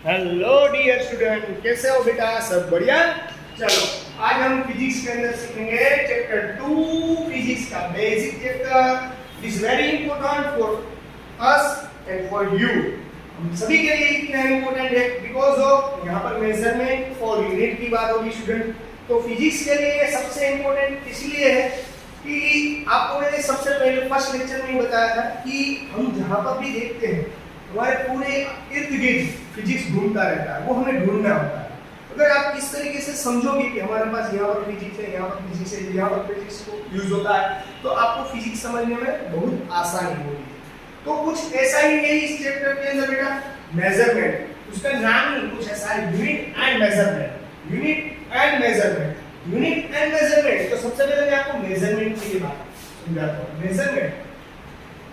Hello dear student, कैसे हो बेटा? सब बढ़िया। चलो आज हम फिजिक्स के अंदर सीखेंगे चैप्टर 2 फिजिक्स का basic chapter. Is very important for us and for you. हम सभी के लिए इतना इंपॉर्टेंट है बिकॉज ऑफ यहाँ पर मेजरमेंट और यूनिट की बात होगी स्टूडेंट। तो फिजिक्स के लिए सबसे इंपॉर्टेंट इसलिए है कि आपको मैंने सबसे पहले फर्स्ट लेक्चर में बताया था कि हम जहाँ पर भी देखते हैं हमारे पूरे इर्द गिर्द फिजिक्स घूमता रहता है, वो हमें ढूंढना होता है। अगर आप इस तरीके से समझोगे कि हमारे पास यहाँ पर फिजिक्स है, यहाँ पर फिजिक्स है, यहाँ पर फिजिक्स को यूज होता है, तो आपको फिजिक्स समझने में बहुत आसानी होगी। तो कुछ ऐसा ही है इस चैप्टर के अंदर बेटा, मेजरमेंट। उसका नाम ही कुछ ऐसा है, unit and measurement. Unit and measurement, unit and measurement. तो सबसे पहले मैं आपको मेजरमेंट की बात समझाता हूँ।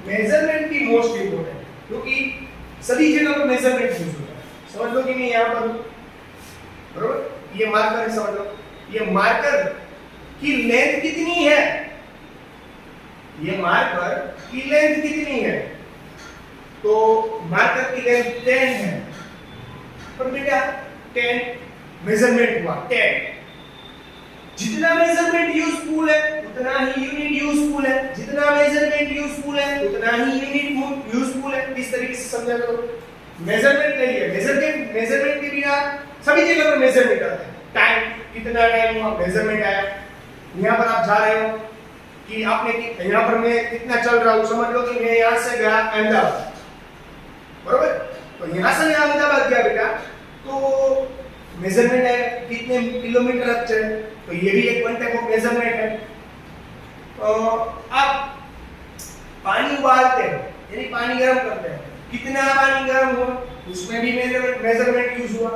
मेजरमेंट की मोस्ट इंपोर्टेंट, क्योंकि सभी जगह पर मेजरमेंट यूज होता है। समझ लो कि नहीं? यहाँ पर बरोबर ये मार्कर है, समझ लो ये मार्कर की लेंथ कितनी है, ये मार्कर की लेंथ कितनी है? तो मार्कर की लेंथ 10 है। पर बेटा 10 मेजरमेंट हुआ 10। जितना मेजरमेंट यूजफुल है उतना ही यूनिट यूजफुल है, जितना मेजरमेंट यूजफुल है उतना ही यूनिट यूजफुल है। इस तरीके से समझा करो। मेजरमेंट नहीं है, मेजरमेंट के बिना सभी जगह पर मेजरमेंट आता है। टाइम, कितना टाइम हुआ, मेजरमेंट आया। यहाँ पर आप जा रहे हो कि आपने यहाँ पर मैं कितना चल रहा हूँ, समझ लो कि मैं यहाँ से गया अहमदाबाद, बरोबर? तो यहाँ से मैं अहमदाबाद गया बेटा, तो मेजरमेंट है कितने किलोमीटर आप चले, तो ये भी एक वन टाइप ऑफ मेजरमेंट है। आप पानी उबालते हैं यानी पानी गर्म करते हैं, कितना पानी गर्म हुआ, उसमें भी मेजरमेंट यूज हुआ।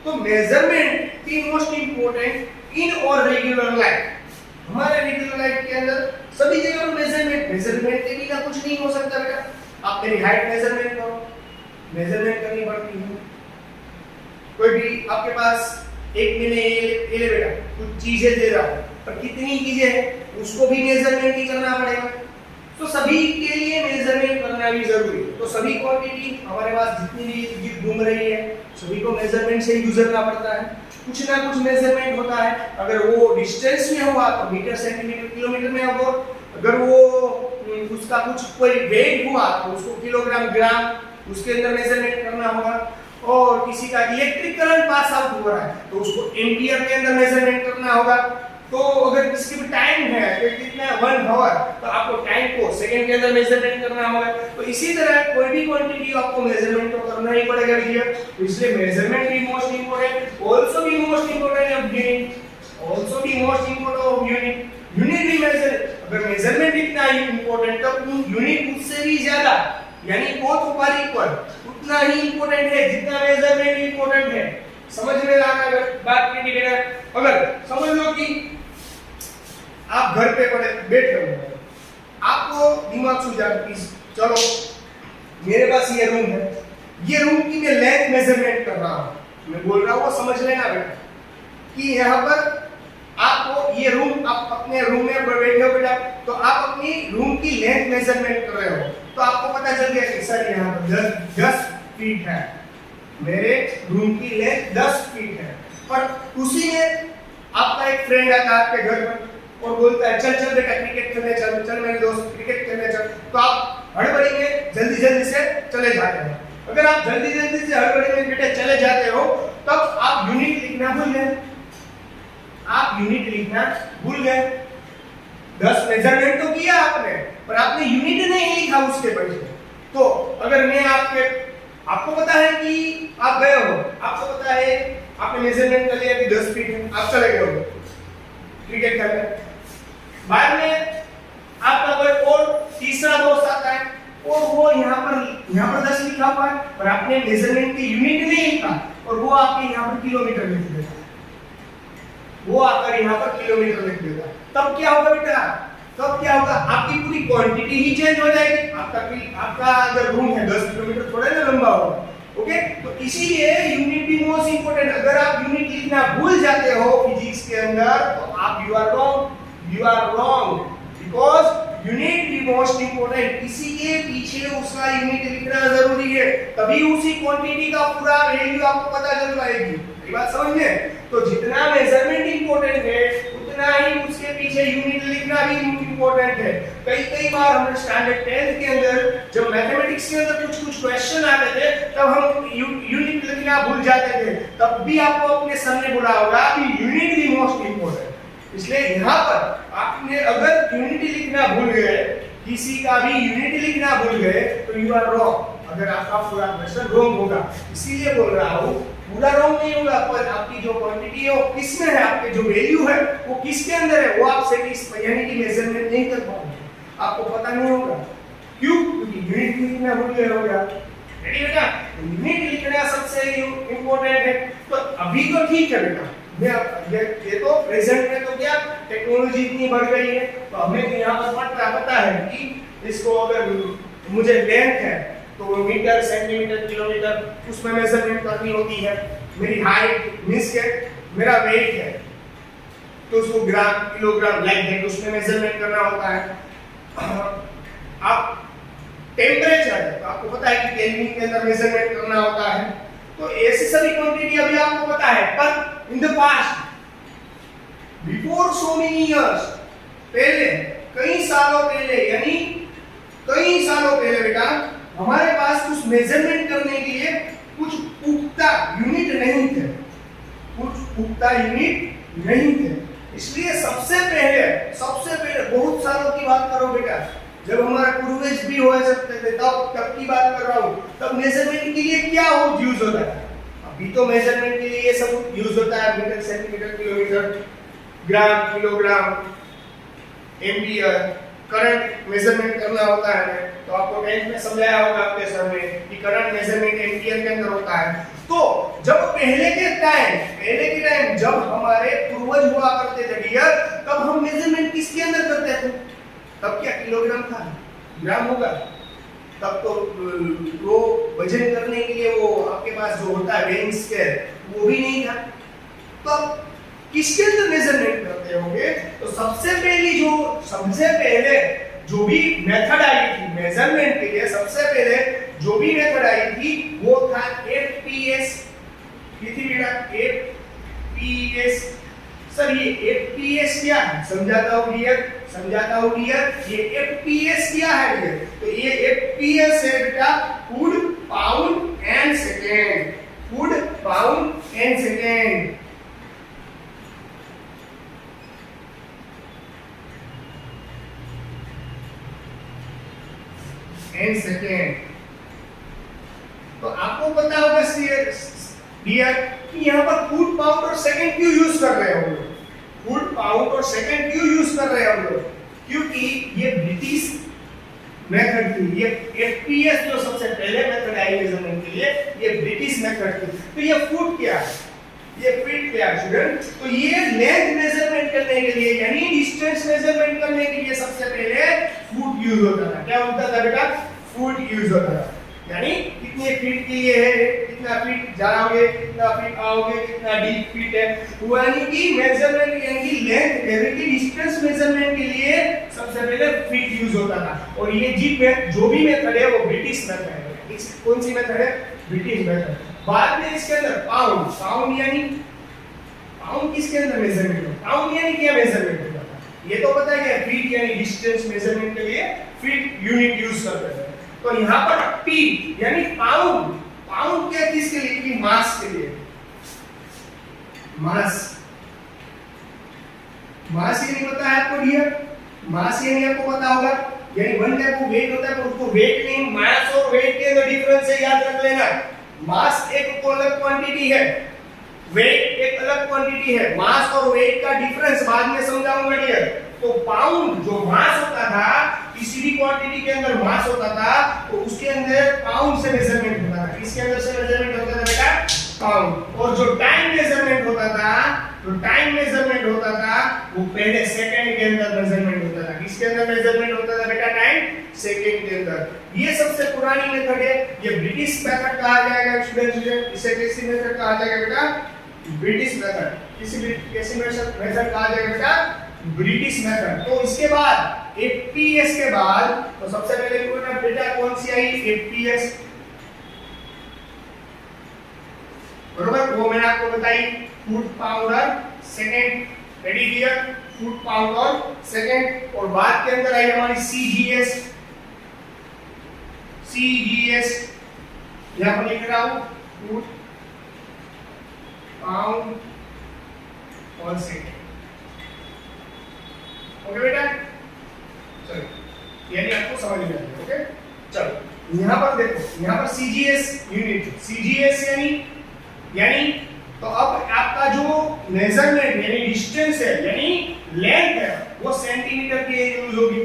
तो मेजरमेंट की मोस्ट इंपोर्टेंट इन और रेगुलर लाइफ। हमारे रेगुलर लाइफ के अंदर सभी जगह मेजरमेंट के बिना कुछ नहीं हो सकता बेटा। आप मेरी हाइट मेजरमेंट करो, मेजरमेंट करनी पड़ती है। कोई भी आपके पास एक मैंने ये बेटा कुछ चीजें दे रहा हूं, पर कितनी चीजें हैं उसको भी मेजरमेंट ही करना पड़ेगा। तो सभी के लिए मेजरमेंट करना भी जरूरी है। तो सभी क्वांटिटी हमारे पास जितनी भी इर्द घूम रही है सभी को मेजरमेंट से ही गुजरना पड़ता है। कुछ ना कुछ मेजरमेंट होता है। अगर वो डिस्टेंस में हुआ तो मीटर, सेंटीमीटर, किलोमीटर में होगा। अगर वो उसका कुछ कोई वेट हुआ तो उसको किलोग्राम, ग्राम उसके अंदर मेजरमेंट करना होगा। और किसी का इलेक्ट्रिक करंट पास आउट हो रहा है तो उसको एम्पियर के अंदर मेजरमेंट करना होगा। तो अगर किसी भी टाइम है तो कितना 1 आवर, तो आपको टाइम को सेकंड के अंदर मेजरमेंट करना होगा। तो इसी तरह कोई भी क्वांटिटी आपको मेजरमेंट तो करना ही पड़ेगा भैया। तो इसलिए मेजरमेंट भी मोस्ट इंपोर्टेंट, आल्सो भी most important of unit, also भी most important of unit. Unit भी मेजर, अगर मेजरमेंट इतना ही इंपोर्टेंट तो यूनिट उससे भी ज्यादा यानी बोथ पर इक्वल उतना ही इंपोर्टेंट है जितना मेजरमेंट इंपोर्टेंट है। समझ में आ रहा है बात की बेटा? अगर समझ लो कि आप घर पे बैठे हो, आपको दिमाग सूझा कि चलो मेरे पास ये रूम है, ये रूम की मैं लेंथ मेजरमेंट कर रहा हूं। मैं बोल रहा हूं वो समझ लेना बेटा कि यहाँ पर आपको ये रूम, आप अपने रूम में बैठे हो बेटा, तो आप अपनी रूम की लेंथ मेजरमेंट कर रहे हो। तो आपको पता चल गया कि सर यहाँ पर 10 फीट है, मेरे रूम की लेंथ 10 फीट है। पर उसी में आपका एक फ्रेंड आता है आपके घर पर और बोलता है चल चल बेटा क्रिकेट खेलने चल, चल मेरे दोस्त क्रिकेट खेलने चल। तो आप हड़बड़ी में जल्दी जल्दी से चले जाते हो। अगर आप जल्दी जल्दी से हड़बड़ी में बेटा चले जाते हो तब आप यूनिट लिखना भूल गए। आप यूनिट लिखना भूल गए। 10 मेजरमेंट तो किया आपने, पर आपने यूनिट नहीं लिखा उसके पीछे। तो अगर मैं आपको पता है कि आप गए हो, आपको पता है आपने मेजरमेंट कर लिया कि 10 फीट है, आप चले गए हो क्रिकेट खेलने। बाद में आपका कोई और तीसरा दोस्त आता है और वो यहाँ पर 10 लिखा हुआ है, पर आपने मेजरमेंट की यूनिट नहीं लिखा और वो आपके यहाँ पर किलोमीटर लिख देता है। वो आकर यहाँ पर किलोमीटर लिख देता है। तब क्या होगा बेटा? तब क्या होगा? आपकी पूरी क्वांटिटी ही चेंज हो जाएगी। आपका अगर रूम है 10 किलोमीटर थोड़ा ना लंबा होगा। ओके, तो इसीलिए यूनिट भी मोस्ट इंपोर्टेंट। अगर आप यूनिट लिखना भूल जाते हो फिजिक्स के अंदर तो आप you are wrong because unit भी मोस्ट इंपोर्टेंट, इसी के पीछे उसका यूनिट लिखना जरूरी है, तभी उसी क्वांटिटी का पूरा वैल्यू आपको पता चल पाएगी। ये बात समझ में? तो जितना मेजरमेंट इंपॉर्टेंट है उतना ही उसके पीछे यूनिट लिखना भी इंपॉर्टेंट है। कई बार हम स्टैंडर्ड 10 के अंदर जब मैथमेटिक्स के अंदर कुछ क्वेश्चन आते थे तब हम यूनिट लिखना भूल जाते थे, तब भी आपको अपने सर ने बोला होगा कि यूनिट भी मोस्ट इंपॉर्टेंट। इसलिए यहाँ पर आपने अगर यूनिट लिखना भूल गए, किसी का भी यूनिट लिखना भूल गए तो यू आर रॉन्ग, अगर आपका पूरा क्वेश्चन रॉन्ग होगा। इसीलिए बोल रहा हूँ पूरा रॉन्ग नहीं होगा, पर आपकी जो क्वांटिटी है वो किस में है, आपके जो वैल्यू है वो किसके अंदर है, वो आप सेटिस्फाई यानी कि मेजरमेंट नहीं कर पाओगे, आपको पता नहीं होगा। क्यों? क्योंकि यूनिट लिखना भूल गए होगा। रेडी बेटा? यूनिट लिखना सबसे इंपॉर्टेंट है। तो अभी तो ठीक है बेटा, ये तो प्रेजेंट में तो क्या टेक्नोलॉजी इतनी बढ़ गई है, तो हमें यहाँ पर पता है कि इसको अगर मुझे लेंथ है तो मीटर, सेंटीमीटर, किलोमीटर उसमें मेजरमेंट करनी होती है। मेरी हाइट मींस के मेरा वेट है तो उसको ग्राम, किलोग्राम, लाइक दैट उसमें मेजरमेंट करना होता है। आप टेम्परेचर है तो आपको पता है कि केल्विन के अंदर मेजरमेंट करना होता है। तो ऐसी सभी क्वांटिटी अभी आपको पता है, पर in the past before so many years, पहले कई सालों पहले, यानी कई सालों पहले बेटा हमारे पास कुछ मेजरमेंट करने के लिए कुछ पुख्ता यूनिट नहीं थे, इसलिए सबसे पहले बहुत सालों की बात करो बेटा, जब हमारा पूर्वज भी हो सकते थे तब की बात कर रहा हूँ, तब मेजरमेंट के लिए क्या यूज होता है। अभी तो मेजरमेंट के लिए ये सब यूज होता है, मीटर, सेंटीमीटर, किलोमीटर, ग्राम, किलोग्राम, एम्पियर, करंट मेजरमेंट करना होता है। तो आपको 10th में समझाया होगा आपके सर ने कि करंट मेजरमेंट एम्पियर के अंदर होता है। तो जब पहले के टाइम जब हमारे पूर्वज हुआ करते थे डियर, तब हम मेजरमेंट किसके अंदर करते थे? तब क्या किलोग्राम था, ग्राम होगा? तब तो वो वजन करने के लिए वो आपके पास जो होता है वेइंग स्केल वो भी नहीं था। तब किसके अंदर मेजरमेंट करते होंगे? तो सबसे पहले जो भी मेथड आई थी मेजरमेंट के लिए, सबसे पहले जो भी मेथड आई थी वो था एफपीएस। एफपीएस सर, ये एफपीएस क्या है समझाता हूं डियर। ये एफपीएस क्या है डियर? तो ये एफपीएस है बेटा food, pound and second. Food, pound and second. तो आपको पता होगा डियर कि यहाँ पर फूड, पाउंड और सेकंड क्यों यूज कर रहे हैं हम लोग? फूड, पाउंड और सेकंड क्यों यूज कर रहे हैं हम लोग? क्योंकि ये ब्रिटिश मेथड थी। ये एफपीएस जो सबसे पहले मेथड आई मेजरमेंट के लिए, ये ब्रिटिश मेथड थी। तो ये फूड क्या है, ये फीट क्या है स्टूडेंट? तो ये लेंथ मेजरमेंट करने के लिए यानी डिस्टेंस मेजरमेंट करने के लिए सबसे पहले फुट यूज होता था। क्या होता था बेटा? फुट यूज होता था। यानी कितने फीट के लिए है, कितना फीट जाओगे, कितना फीट आओगे, कितना डीप फीट है, यानी कि मेजरमेंट यानी कि लेंथ यानी कि डिस्टेंस मेजरमेंट के लिए सबसे पहले फीट यूज होता था। और ये जो भी मेथड है वो ब्रिटिश मेथड है। कौन सी मेथड है? British method. बाद में इसके अंदर पाउंड यानी पाउंड किसके अंदर मेजरमेंट होता है? पाउंड यानी क्या मेजरमेंट होता है? ये तो पता है कि फीट यानी डिस्टेंस मेजरमेंट के लिए फीट यूनिट यूज करते हैं। तो यहाँ पर पी यानी पाउंड क्या किसके लिए? कि मास के लिए। मास ये नहीं पता है आपको डियर? मास ये नहीं आपको पता होगा, यानी वन टाइप को वेट होता है पर उसको वेट नहीं, मास और वेट के अंदर डिफरेंस है, याद रख लेना। मास एक अलग क्वांटिटी है, वेट एक अलग क्वांटिटी है। मास और वेट का डिफरेंस बाद में समझाऊंगा डियर। तो पाउंड जो मास होता था, किसी भी क्वांटिटी के अंदर मास होता था तो उसके अंदर पाउंड से मेजरमेंट होता था। किसके अंदर से मेजरमेंट होता था बेटा? पाउंड। और जो टाइम मेजरमेंट होता था वो पहले सेकंड के अंदर मेजरमेंट होता था। किसके अंदर मेजरमेंट होता था बेटा? टाइम, सेकंड के अंदर। ये सबसे पुरानी मेथड है, ये ब्रिटिश मेथड कहा जाएगा स्टूडेंट। इसे कैसी मेथड कहा जाएगा बेटा? British method. कैसी मेथड कहा जाएगा बेटा? British method. तो इसके बाद एफपीएस के बाद तो सबसे पहले यूनिट बेटा कौन सी आई, एफपीएस, बरोबर, वो मैंने आपको बताई, foot powder second, ready clear, foot powder second, और बाद के अंदर आई हमारी सीजीएस, सीजीएस यहां पर लिख रहा हूं, फुट पाउंड और सेकंड। ओके बेटा, चलो यानी आपको समझ में आ गया। ओके चलो यहां पर देखो, यहां पर सीजीएस यूनिट, सीजीएस यानी तो अब आपका जो मेजरमेंट यानी डिस्टेंस है यानी लेंथ है वो सेंटीमीटर की यूज होगी,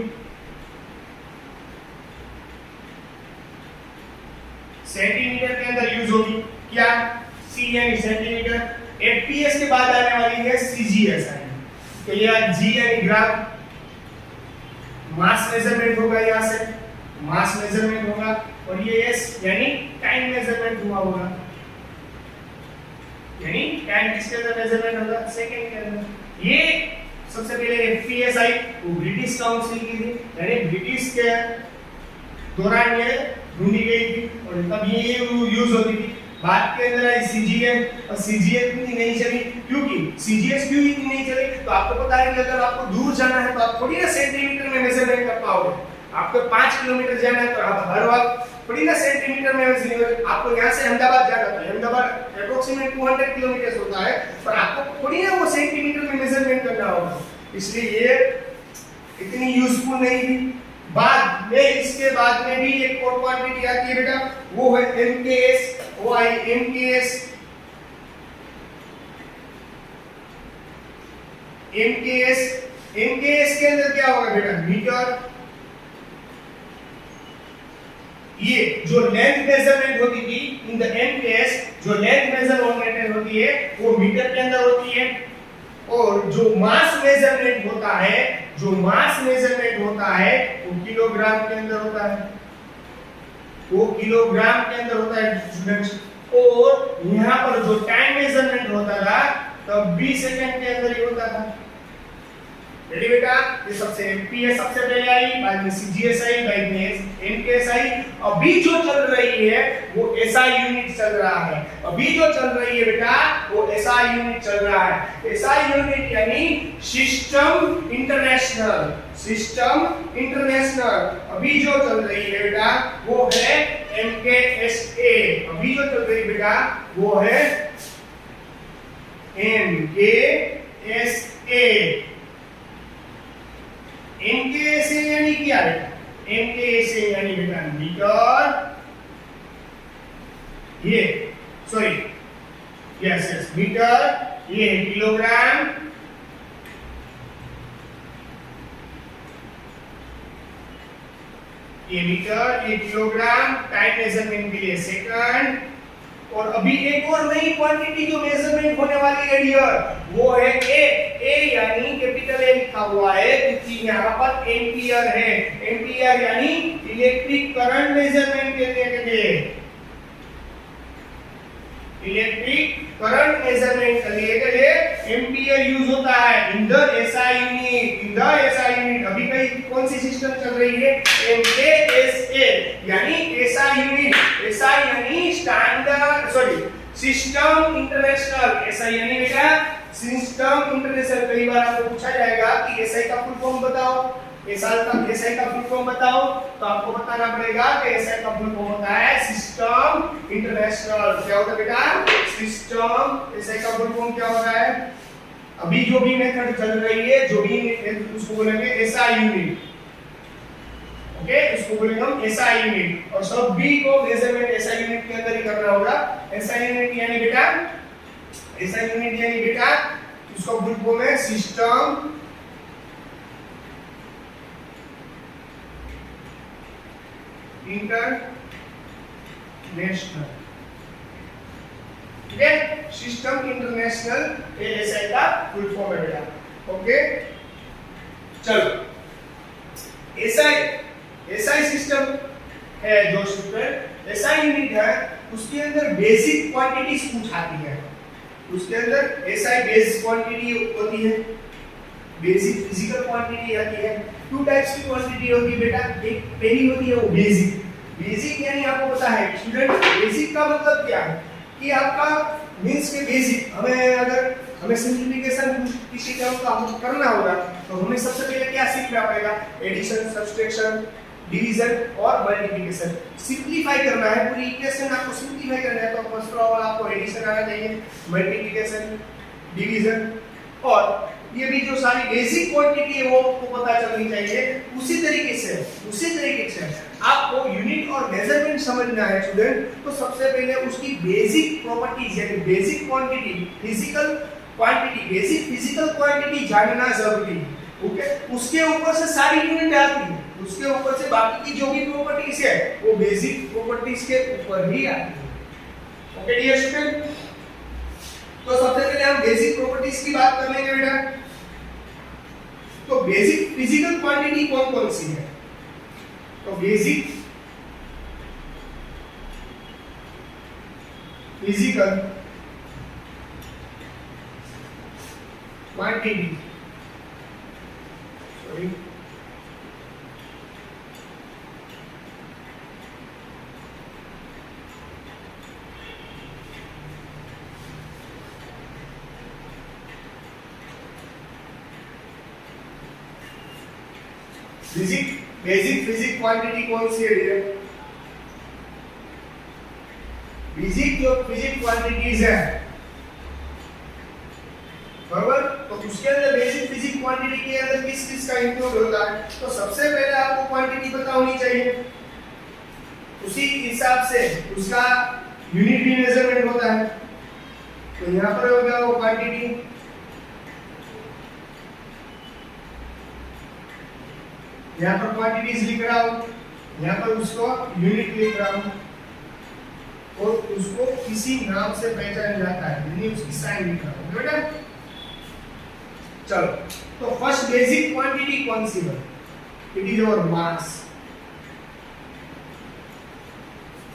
सेंटीमीटर के अंदर यूज होगी, क्या, सी यानी सेंटीमीटर, एफपीएस के बाद आने वाली है सीजीएस आएगी, तो ये जी यानी ग्राम, मास मेजरमेंट होगा, यहां से मास मेजरमेंट होगा, और ये एस यानी टाइम मेजरमेंट हुआ होगा, यानी टाइम किसके अंदर मेजरमेंट होगा, सेकंड के अंदर। ये सबसे पहले एफपीएस आई वो ब्रिटिश काउंसिल की थी, यानी ब्रिटिश के दौरान ये ढूंढी गई थी और तब ये यूज होती थी। बाद के अंदर आई सीजीएस, और सीजीएस इतनी नहीं चली, क्योंकि सीजीएस क्यों इतनी नहीं चली, तो आपको पता है कि अगर आपको दूर जाना है तो आप थोड़ी ना सेंटीमीटर में मेजरमेंट कर पाओगे, आपको 5 किलोमीटर जाना है तो आप हर वक्त थोड़ी ना सेंटीमीटर में मेजरमेंट, आपको यहाँ से अहमदाबाद जाना है, अहमदाबाद अप्रोक्सीमेट 200 किलोमीटर होता है, पर आपको थोड़ी ना वो सेंटीमीटर में मेजरमेंट करना होगा, इसलिए ये इतनी यूजफुल नहीं थी। बाद में इसके बाद में भी एक और क्वांटिटी आती है बेटा, वो है एमकेएस, वो आई एमकेएस, एमकेएस, एमकेएस के अंदर क्या होगा बेटा, मीटर, ये जो लेंथ मेजरमेंट होती थी इन द एमकेएस, जो लेंथ मेजरमेंट होती है वो मीटर के अंदर होती है, और जो मास मेजरमेंट होता है, जो मास मेजरमेंट होता है वो किलोग्राम के अंदर होता है, वो किलोग्राम के अंदर होता है स्टूडेंट्स। और यहाँ पर जो टाइम मेजरमेंट होता था तब 20 सेकंड के अंदर ही होता था। रेडी बेटा, ये सबसे एमपीएस सबसे पहले आई, बाद में सीजीएस आई, बाद में एमकेएस आई, अभी जो चल रही है वो एसआई यूनिट चल रहा है, अभी जो चल रही है बेटा वो एसआई यूनिट चल रहा है। एसआई यूनिट यानी सिस्टम इंटरनेशनल, सिस्टम इंटरनेशनल, अभी जो चल रही है बेटा वो है एमकेएसए, अभी जो चल रही है बेटा वो है एमकेएसए। एमकेएसए यानी क्या बेटा, एमकेएसए यानी बेटा मीटर, ये सॉरी यस यस मीटर, ये है किलोग्राम, ये मीटर, ये किलोग्राम, टाइम मेजरमेंट के लिए सेकंड, और अभी एक और नई क्वांटिटी जो मेजरमेंट होने वाली है डियर वो है ए, ए यानी कैपिटल ए लिखा हुआ है क्योंकि यहाँ पर एम्पियर है, एम्पियर यानी इलेक्ट्रिक करंट मेजरमेंट के लिए, इलेक्ट्रिक करंट मेजरमेंट के लिए एम्पियर यूज होता है in the SI unit, in the SI unit. अभी कई कौन सी सिस्टम चल रही है, एमकेएसए यानी एसआई यूनिट, एसआई यानी standard sorry system international, SI यानी बेटा सिस्टम इंटरनेशनल। कई बार आपको पूछा जाएगा कि एसआई का फुल फॉर्म बताओ, एसआई का फुल फॉर्म बताओ, तो आपको बताना पड़ेगा कि एसआई का फुल फॉर्म होता है सिस्टम इंटरनेशनल। क्या होता है बेटा, सिस्टम, एसआई का फुल फॉर्म क्या होता है, अभी जो भी मेथड चल रही है जो भी उसको बोलेंगे एसआई यूनिट, ओके उसको बोलेंगे हम एसआई यूनिट, और सब बी को मेजरमेंट एसआई यूनिट के अंदर ही करना होगा। एसआई यूनिट यानी बेटा, एसआई यूनिट यानी बेटा उसको फुल फॉर्म है सिस्टम इंटरनेशनल, ठीक है, सिस्टम इंटरनेशनल एएसआई का फुल फॉर्म है बेटा। ओके चलो एसआई सिस्टम है जो स्टूडेंट एसआई यूनिट है उसके अंदर बेसिक क्वांटिटीज पूछ आती है, उसके अंदर एसआई बेसिक क्वांटिटी होती है, बेसिक फिजिकल क्वांटिटी आती है, टू टाइप्स की क्वांटिटी होती है बेटा, एक पहली होती है वो बेसिक। बेसिक यानी आपको पता है स्टूडेंट, बेसिक का मतलब क्या है कि आपका मींस के बेसिक, हमें सिंप्लीफिकेशन किसी टर्म का करना होगा तो हमें सबसे पहले क्या सीखना पड़ेगा, एडिशन, सब्सट्रैक्शन, डिवीजन और मल्टीप्लिकेशन। सिंप्लीफाई करना है, पूरी इक्वेशन आपको सिंप्लीफाई करना है तो फर्स्ट ऑफ ऑल आपको एडिशन आना चाहिए, मल्टीप्लिकेशन, डिवीजन, और ये भी जो सारी बेसिक क्वांटिटी है वो आपको पता चलनी चाहिए। उसी तरीके से आपको यूनिट और मेजरमेंट समझना है स्टूडेंट, तो सबसे पहले उसकी बेसिक प्रॉपर्टीज यानी basic quantity, physical quantity, basic physical quantity जानना जरूरी है। ओके, उसके ऊपर से सारी यूनिट आती है, उसके ऊपर से बाकी की जो भी प्रॉपर्टीज है वो बेसिक प्रॉपर्टीज के ऊपर ही आती है। ओके डियर स्टूडेंट, तो सबसे पहले हम बेसिक प्रॉपर्टीज की बात कर लेंगे बेटा। तो बेसिक फिजिकल क्वांटिटी कौन कौन सी है, तो basic physical quantity, sorry, basic physic quantity कौन सी है? बेसिक जो फिजिक क्वांटिटीज है, बराबर, तो उसके अंदर बेसिक फिजिक क्वांटिटी के अंदर किस किस का इंक्लूड होता है, तो सबसे पहले आपको क्वांटिटी पता होनी चाहिए, उसी हिसाब से उसका यूनिट भी मेजरमेंट होता है। तो यहाँ पर हो गया वो क्वांटिटी, यहाँ पर क्वांटिटीज लिख रहा हूं, यहाँ पर उसको यूनिट लिख रहा हूं और उसको किसी नाम से पहचाना जाता है, यानी उसकी साइन लिख रहा हूं बेटा। चलो, तो फर्स्ट बेसिक क्वांटिटी कौन सी है? It is our mass.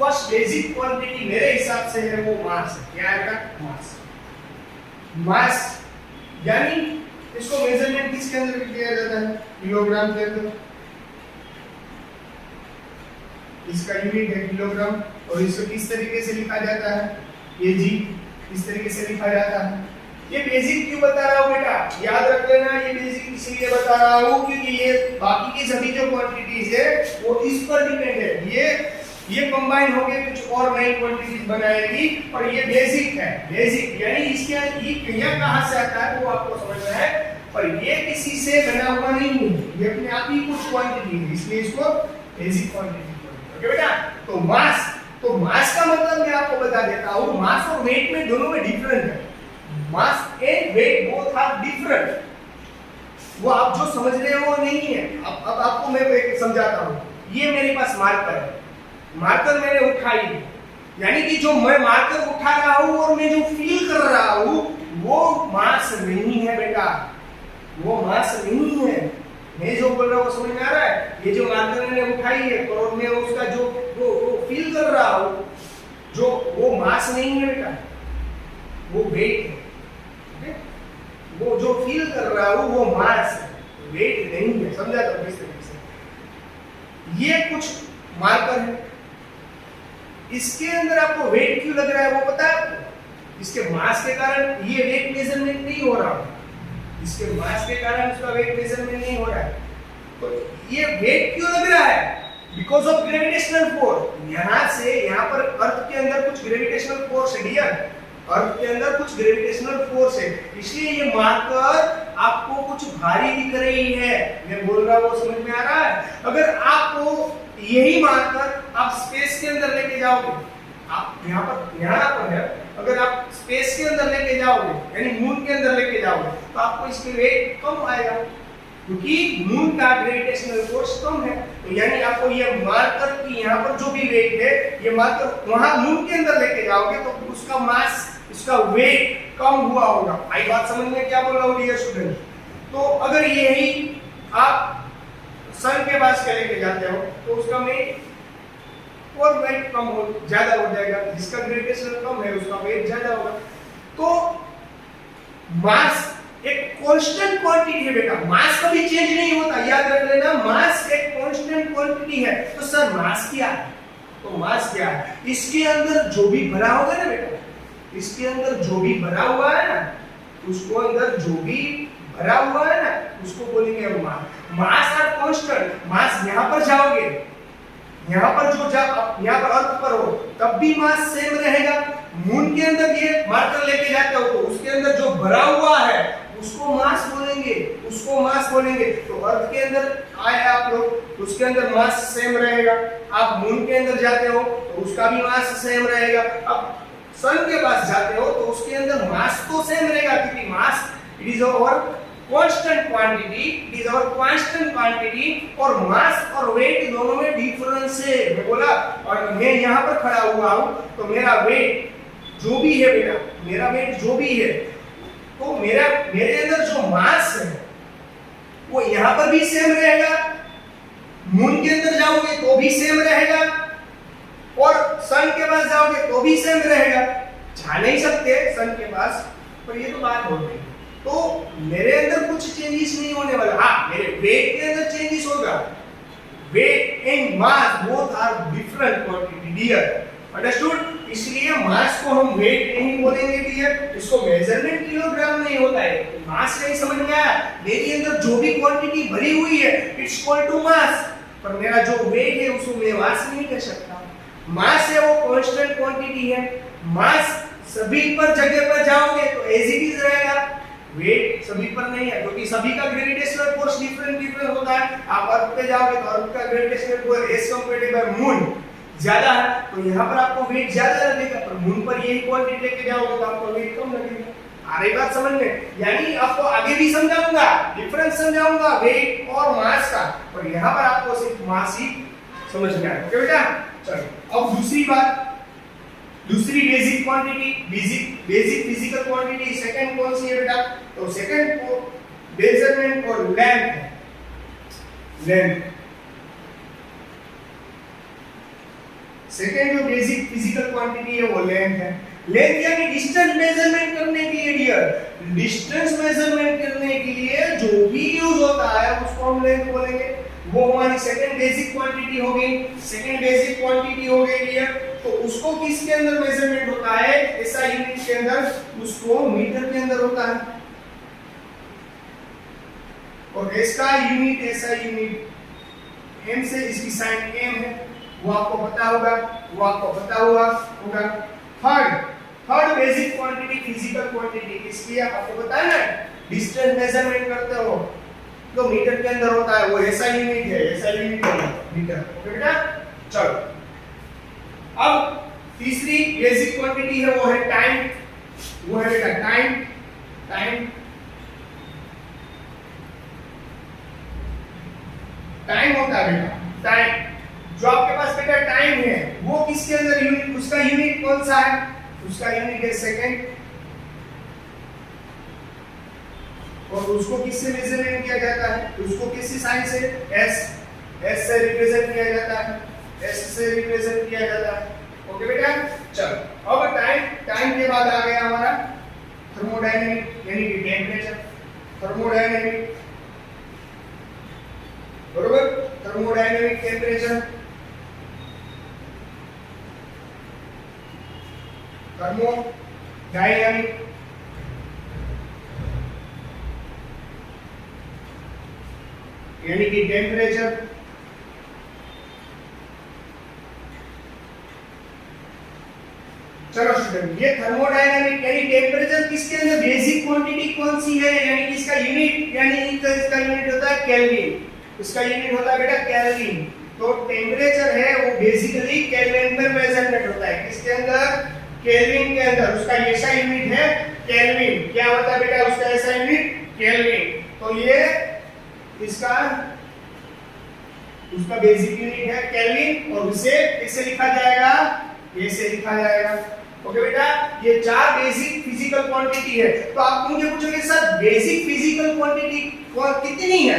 First basic quantity मेरे हिसाब से है वो मास है। क्या है? मास। मास यानी इसको मेजरमेंट किसके अंदर किया जाता है? किलोग्राम के अंदर। इसका यूनिट है किलोग्राम और इसको किस तरीके से लिखा जाता है? केजी। इस तरीके से लिखा जाता है। ये बेसिक क्यों बता रहा हूं बेटा? याद रख लेना, ये बेसिक इसलिए बता रहा हूं क्योंकि ये बाकी की सभी जो क्वांटिटीज है वो इस पर डिपेंड है। ये कंबाइन होके कुछ और नई क्वांटिटीज बनाएगी और ये बेसिक है। बेसिक यानी इसके ये कहां से आता है वो आपको समझना है, पर ये किसी से बना हुआ नहीं है, ये अपने आप ही कुछ क्वांटिटी है, इसलिए इसको बेसिक क्वांटिटी बोलते हैं। ओके बेटा, तो मास का मतलब मैं आपको बता देता हूं, मास और वेट में दोनों में डिफरेंट है। Mass and weight both are different. वो आप जो समझ रहे हो वो नहीं है। अब आपको मैं समझाता हूं। ये मेरे पास मार्कर है, मार्कर मैंने उठाई है, यानी कि जो मैं मार्कर उठा रहा हूं और मैं जो फील कर रहा हूं वो मास नहीं है बेटा, वो मास नहीं है। मैं जो बोल रहा हूं समझ में आ रहा है? ये जो मार्कर मैंने उठाई है और मैं उसका जो वो फील कर रहा हूं, जो वो मास नहीं है बेटा, वो वेट है। वो जो फील कर रहा हूं वो मास है, वेट नहीं है। समझा तो किस तरीके से? ये कुछ मार्कर है, इसके अंदर आपको वेट क्यों लग रहा है वो पता है आपको? इसके मास के कारण ये वेट मेजरमेंट नहीं हो रहा, इसके मास के कारण उसका वेट मेजरमेंट नहीं हो रहा है। तो ये वेट क्यों लग रहा है? Because of gravitational force. यहां से यहां पर अर्थ के अंदर कुछ ग्रेविटेशनल फोर्स है डियर, अर्थ के अंदर कुछ ग्रेविटेशनल फोर्स है, इसलिए ये मार्कर आपको कुछ भारी दिख रही है। मैं बोल रहा हूं वो समझ में आ रहा है? अगर आपको यही मार्कर आप स्पेस के अंदर लेके जाओगे, आप यहाँ पर है, अगर आप स्पेस के अंदर लेके जाओगे यानी मून के अंदर लेके जाओगे तो आपको इसके वेट कम आएगा, क्योंकि मून का ग्रेविटेशनल फोर्स कम है। तो यानी आपको ये मार्कर की यहाँ पर जो भी वेट है, ये मार्कर वहां मून के अंदर लेके जाओगे तो उसका मास, उसका वेट कम हुआ होगा। आई बात समझ में क्या बोल रहा हूँ डियर स्टूडेंट? तो अगर यही आप सन के पास के लेके जाते हो तो उसका वेट कम हो ज्यादा हो जाएगा, जिसका ग्रेविटेशन कम है उसका वेट ज्यादा होगा। तो मास एक कांस्टेंट क्वांटिटी है बेटा, मास कभी चेंज नहीं होता, याद रख लेना, मास एक कांस्टेंट क्वांटिटी है। तो सर मास क्या है? तो मास क्या है? इसके अंदर जो भी भरा होगा ना बेटा, इसके अंदर जो भी भरा हुआ है ना, उसको अंदर जो भी भरा हुआ है ना, उसको बोलेंगे मास। मास और कांस्टेंट, मास यहां पर जाओगे, यहां पर जो यहां पर अर्थ पर हो तब भी मास सेम रहेगा। मून के अंदर ये मार्कर लेके जाते हो तो उसके अंदर जो भरा हुआ है उसको मास बोलेंगे, उसको मास बोलेंगे। तो अर्थ के अंदर आए आप लोग, उसके अंदर मास सेम रहेगा। आप मून के अंदर जाते हो तो उसका भी मास सेम रहेगा। अब सन के पास जाते हो तो उसके अंदर मास तो सेम रहेगा, क्योंकि mass it is our constant quantity, it is our constant quantity. और मास और वेट दोनों में डिफरेंस है। मैं बोला, और मैं यहां पर खड़ा हुआ हूं तो मेरा वेट जो भी है बेटा, मेरा वेट जो भी है, तो मेरे अंदर जो मास है वो यहां पर भी सेम रहेगा, मून के अंदर जाओगे तो भी सेम रहेगा, और सन के पास जाओगे तो भी सेम रहेगा। जा नहीं सकते सन के पास, पर ये तो बात हो गई। तो मेरे अंदर कुछ चेंजेस नहीं होने वाला। हाँ, मेरे वेट के अंदर चेंजेस होगा। Weight and mass both are different quantity dear, understood? इसलिए मास को हम वेट नहीं बोलेंगे डियर, इसको मेजरमेंट किलोग्राम नहीं होता है। मास नहीं समझ में आया? मेरे अंदर जो भी क्वांटिटी भरी हुई है इट्स इक्वल टू मास, पर मेरा जो वेट है उसको मैं मास नहीं कह सकता। मास है वो कांस्टेंट क्वांटिटी है। मास सभी पर जगह पर जाओगे तो एज इट इज रहेगा, वेट सभी पर नहीं है, क्योंकि सभी का ग्रेविटेशनल फोर्स डिफरेंट होता है। आप अर्थ पे जाओगे तो अर्थ का gravitational force as compared by moon ज्यादा है, तो यहाँ पर आपको वेट ज्यादा लगेगा, पर मून पर यही क्वांटिटी लेके जाओगे तो आपको वेट कम लगेगा। आ रही बात समझ में? यानी आपको आगे भी समझाऊंगा, डिफरेंस समझाऊंगा वेट और मास का, पर यहाँ पर आपको सिर्फ मास ही समझ में आएगा। ओके बेटा, चलो अब दूसरी बात, दूसरी basic quantity, basic physical quantity second कौन सी है बेटा? तो सेकंड को मेजरमेंट और लेंथ है। लेंथ सेकंड जो बेसिक फिजिकल क्वांटिटी है वो लेंथ है। लेंथ यानी डिस्टेंस मेजरमेंट करने के लिए डियर, डिस्टेंस मेजरमेंट करने के लिए जो भी यूज होता है उसको हम लेंथ बोलेंगे। वो हमारी सेकंड बेसिक क्वांटिटी हो गई। सेकंड बेसिक क्वांटिटी हो गई डियर, तो उसको किसके अंदर मेजरमेंट होता है? ऐसा यूनिट के अंदर, उसको मीटर के अंदर होता है। और इसका यूनिट ऐसा यूनिट एम से, इसकी साइन एम है, वो आपको पता होगा, वो आपको पता होगा। Third basic quantity physical quantity, इसलिए आपको पता है ना, डिस्टेंस मेजरमेंट करते हो तो मीटर के अंदर होता है, वो ऐसा यूनिट है, ऐसा यूनिट है मीटर। ओके बेटा, चलो अब तीसरी बेसिक क्वांटिटी है वो है टाइम। वो है बेटा टाइम। टाइम होता है बेटा, टाइम जो आपके पास बेटा टाइम है वो किसके अंदर यूनिट, उसका यूनिट कौन सा है? उसका यूनिट है सेकंड। और उसको किससे मेजरमेंट किया जाता है? उसको किस साइन से? एस से रिप्रेजेंट किया जाता है, एस से रिप्रेजेंट किया जाता है। ओके बेटा, चलो अब टाइम के बाद आ गया हमारा थर्मोडायनेमिक यानी कि टेंपरेचर। थर्मोडायनेमिक बरोबर, थर्मोडायनेमिक टेंपरेचर, थर्मोडायनेमिक यानी कि टेम्परेचर। चलो स्टूडेंट, ये थर्मोडायनामिक यानी टेम्परेचर किसके अंदर बेसिक क्वांटिटी कौन सी है, यानी कि इसका यूनिट, यानी इसका यूनिट होता है केल्विन। इसका यूनिट होता है बेटा केल्विन। तो टेम्परेचर है वो बेसिकली केल्विन में मेजरमेंट होता है। किसके अंदर? केल्विन के अंदर। उसका ऐसा यूनिट है केल्विन। क्या होता है बेटा उसका ऐसा यूनिट? केल्विन। तो ये इसका उसका बेसिक यूनिट है केल्विन, और उसे कैसे लिखा जाएगा? ऐसे लिखा जाएगा। ओके बेटा, ये चार बेसिक फिजिकल क्वांटिटी है। तो आप मुझे पूछोगे सर बेसिक फिजिकल क्वांटिटी कितनी है?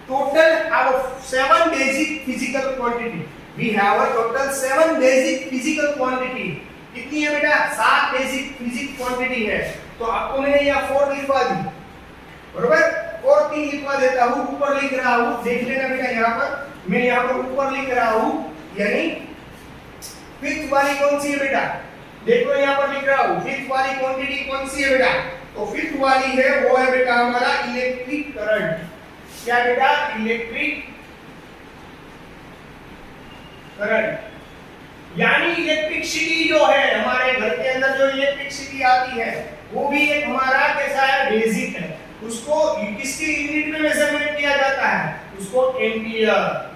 Total have 7 basic physical quantity. We have a total 7 basic physical quantity. कितनी है बेटा? 7 बेसिक फिजिकल क्वांटिटी है। तो आपको मैंने यहाँ 4 लिखवा दी। बरोबर। और 3 लिखवा देता हूं, ऊपर लिख रहा हूं, देख लेना बेटा यहाँ पर, मैं यहाँ पर ऊपर लिख रहा हूं, यानी फिफ्थ वाली कौन सी है बेटा, देखो यहाँ पर लिख रहा हूं, फिफ्थ वाली क्वांटिटी कौन सी है बेटा, तो फिफ्थ वाली है वो है बेटा हमारा इलेक्ट्रिक करंट। क्या बेटा, इलेक्ट्रिक करंट, यानी इलेक्ट्रिसिटी जो है हमारे घर के अंदर जो इलेक्ट्रिसिटी आती है वो भी एक हमारा कैसा है, बेसिक है। उसको किसकी यूनिट में मेजरमेंट किया जाता है, उसको एम्पियर,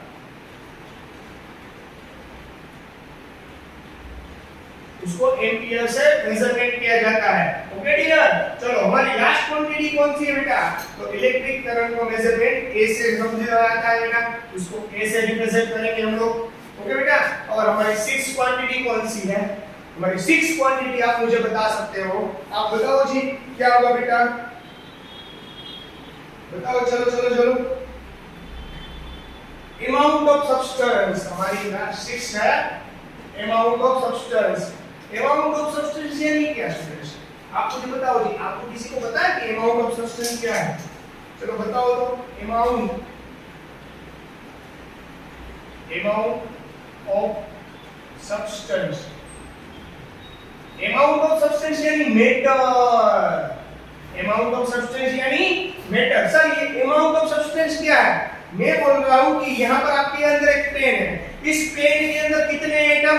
उसको एम्पियर से मेजरमेंट किया जाता है। ओके डियर, चलो हमारी लास्ट क्वांटिटी कौन सी है बेटा, तो इलेक्ट्रिक करंट को मेजरमेंट ए से समझा जाता है बेटा, उसको ए से रिप्रेजेंट करेंगे हम लोग। ओके बेटा, और हमारी 6 क्वांटिटी कौन सी है, हमारी 6 क्वांटिटी आप मुझे बता सकते हो, आप बताओ जी क्या होगा बेटा, बताओ, चलो चलो चलो। अमाउंट ऑफ सब्सटेंस हमारी 6 है, amount of substance. Amount of substance यानी क्या स्टूडेंट्स, आप मुझे बताओ जी, आपको किसी को पता है कि अमाउंट ऑफ सब्सटेंस क्या है, चलो बताओ तो। Amount of substance, amount of substance यानी मेटर, अमाउंट ऑफ सब्सटेंस यानी मेटर। सर ये अमाउंट ऑफ सब्सटेंस क्या है, मैं बोल रहा हूं कि यहाँ पर आपके अंदर एक पेन है, इस पेन के अंदर कितने एटम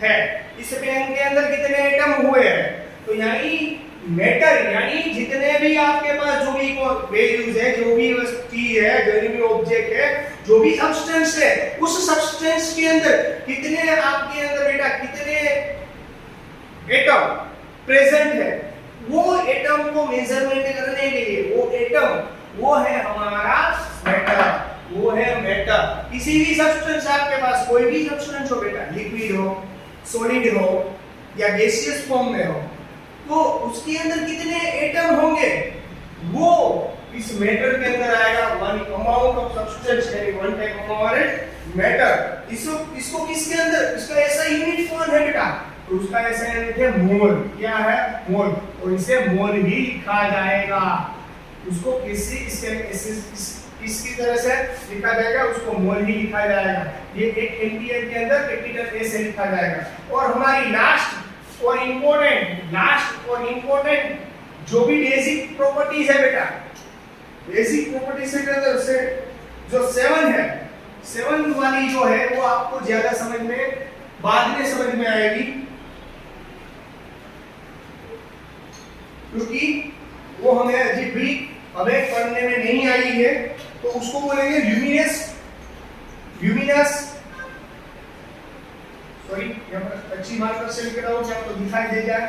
है, इस पेन के अंदर कितने एटम हुए हैं, तो यानी मेटर यानी जितने भी आपके पास जो भी वैल्यूज है, जो भी चीज है, जो भी ऑब्जेक्ट है, जो भी सब्सटेंस है, उस सब्सटेंस के अंदर कितने आपके अंदर बेटा कितने एटम प्रेजेंट है, वो एटम को मेजरमेंट करने के लिए वो एटम वो है हमारा मेटर, वो है मेटर। किसी भी सब्सटेंस आपके पास कोई भी सब्सटेंस हो बेटा, लिक्विड हो, सॉलिड हो या गैसियस फॉर्म में हो, तो उसके अंदर कितने एटम होंगे वो इस मेटर के अंदर आएगा। वन अमाउंट ऑफ सब्सटेंस यानी वन टाइप ऑफ हमारे मेटर। इसको किसके अंदर, इसका ऐसा यूनिट कौन है बेटा, तो उसका ऐसा यूनिट है मोल। क्या है, मोल, और इसे मोल ही लिखा जाएगा, उसको इसकी तरह से लिखा जाएगा, उसको मोल ही लिखा जाएगा। ये एक एम्पियर के अंदर कैपिटल ए से लिखा जाएगा। और हमारी लास्ट और इम्पोर्टेंट जो भी बेसिक प्रॉपर्टीज है बेटा, बेसिक प्रॉपर्टीज के अंदर से जो 7 है, 7 वाली जो है वो आपको ज्यादा समझ में बाद में समझ में आएगी, क्योंकि वो हमें अजीब भी हमें पढ़ने में नहीं आई है, तो उसको बोलेंगे ल्यूमिनस, सॉरी यहाँ पर अच्छी मार्कर से लिख रहा हूं कि आपको दिखाई दे जाए।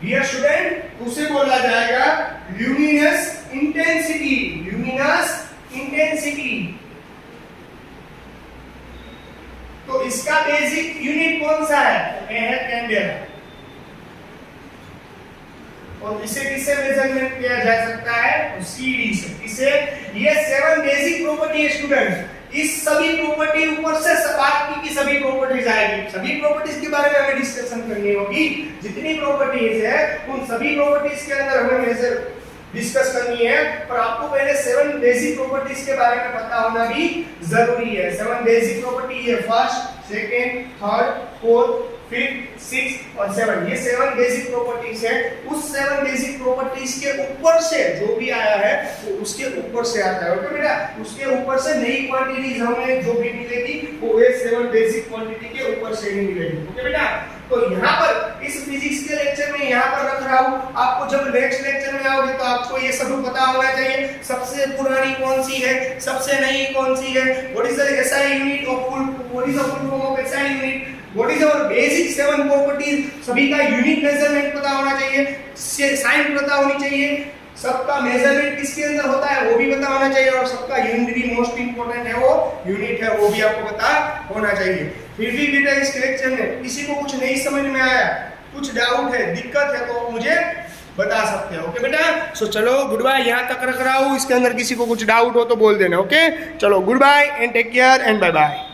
डियर स्टूडेंट, उसे बोला जाएगा ल्यूमिनस इंटेंसिटी, ल्यूमिनस इंटेंसिटी। तो इसका बेसिक यूनिट कौन सा है, ये है कैंडेला। और इसे किससे मेजरमेंट किया जा सकता है, तो सीडी से। इसे ये 7 बेसिक प्रॉपर्टी है स्टूडेंट, इस सभी प्रॉपर्टी ऊपर से बाकी की सभी प्रॉपर्टीज आएगी। सभी प्रॉपर्टीज के बारे में हमें डिस्कशन करनी होगी, जितनी प्रॉपर्टीज है उन सभी प्रॉपर्टीज के अंदर हमें मेजर डिस्कस करनी है। पर आपको पहले 7 बेसिक प्रॉपर्टीज के बारे में पता होना भी जरूरी है। 7 बेसिक प्रॉपर्टी है, first, second, third, fourth, fifth, sixth और 7, ये 7 बेसिक प्रॉपर्टीज है। उस 7 बेसिक प्रॉपर्टीज के ऊपर से जो भी आया है वो उसके ऊपर से आता है। ओके बेटा, उसके ऊपर से नई क्वांटिटीज हमें जो भी मिलेगी वो ये 7 बेसिक क्वांटिटी के ऊपर से ही मिलेगी। ओके बेटा, तो यहाँ पर इस फिजिक्स के लेक्चर में यहाँ पर रख रहा हूँ, आपको जब नेक्स्ट लेक्चर में आओगे तो आपको ये सब पता होना चाहिए, सबसे पुरानी कौन सी है, सबसे नई कौन सी है, what is the SI unit of full, what is the full form of SI unit, what is our basic 7 properties, सभी का यूनिट मेजरमेंट पता होना चाहिए, साइन पता होनी चाहिए, सबका मेजरमेंट किसके अंदर होता है वो भी पता होना चाहिए, और सबका यूनिट भी मोस्ट इंपोर्टेंट है, वो यूनिट है वो भी आपको पता होना चाहिए। फिर भी बेटा इस लेक्चर में किसी को कुछ नहीं समझ में आया, कुछ डाउट है, दिक्कत है, तो मुझे बता सकते हो। ओके बेटा, सो चलो गुड बाय, यहाँ तक रख रहा हूँ, इसके अंदर किसी को कुछ डाउट हो तो बोल देना। ओके, चलो good bye and take care and bye bye.